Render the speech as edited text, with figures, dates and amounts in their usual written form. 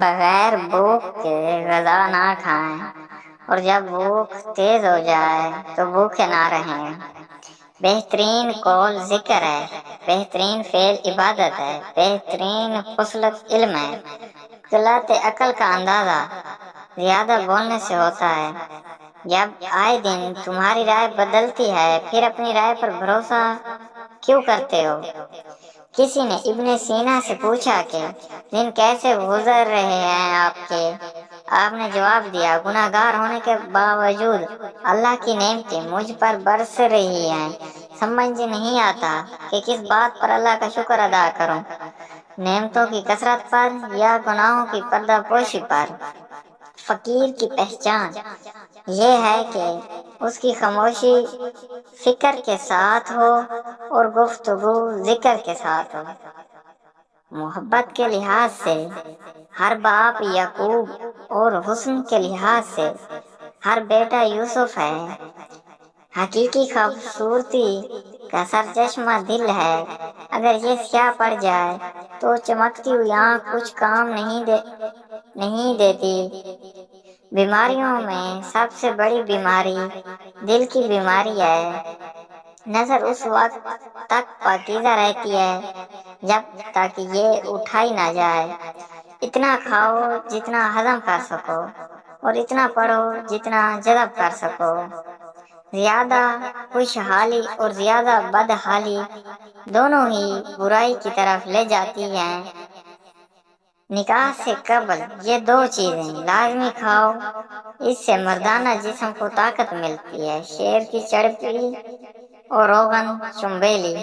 بغیر بھوک کے غذا نہ کھائیں، اور جب بھوک تیز ہو جائے تو بھوکے نہ رہیں۔ بہترین قول ذکر ہے، بہترین فعل عبادت ہے، بہترین خصلت علم ہے۔ قلت عقل کا اندازہ زیادہ بولنے سے ہوتا ہے۔ جب آئے دن تمہاری رائے بدلتی ہے، پھر اپنی رائے پر بھروسہ کیوں کرتے ہو؟ کسی نے ابن سینا سے پوچھا کہ دن کیسے گزر رہے ہیں آپ کے؟ آپ نے جواب دیا، گناہ گار ہونے کے باوجود اللہ کی نعمتیں مجھ پر برس رہی ہیں، سمجھ نہیں آتا کہ کس بات پر اللہ کا شکر ادا کروں، نعمتوں کی کثرت پر یا گناہوں کی پردہ پوشی پر۔ فقیر کی پہچان یہ ہے کہ اس کی خاموشی فکر کے ساتھ ہو اور گفتگو ذکر کے ساتھ ہو۔ محبت کے لحاظ سے ہر باپ یعقوب اور حسن کے لحاظ سے ہر بیٹا یوسف ہے۔ حقیقی خوبصورتی کا سرچشمہ دل ہے، اگر یہ سیاہ پڑ جائے تو چمکتی ہوئی آنکھ کچھ کام نہیں دیتی۔ بیماریوں میں سب سے بڑی بیماری دل کی بیماری ہے۔ نظر اس وقت تک پاکیزہ رہتی ہے جب تک یہ اٹھائی نہ جائے۔ اتنا کھاؤ جتنا ہضم کر سکو، اور اتنا پڑھو جتنا جذب کر سکو۔ زیادہ خوشحالی اور زیادہ بدحالی دونوں ہی برائی کی طرف لے جاتی ہیں۔ نکاح سے قبل یہ دو چیزیں لازمی کھاؤ، اس سے مردانہ جسم کو طاقت ملتی ہے۔ شیر کی چڑپی اور روغن چنبیلی۔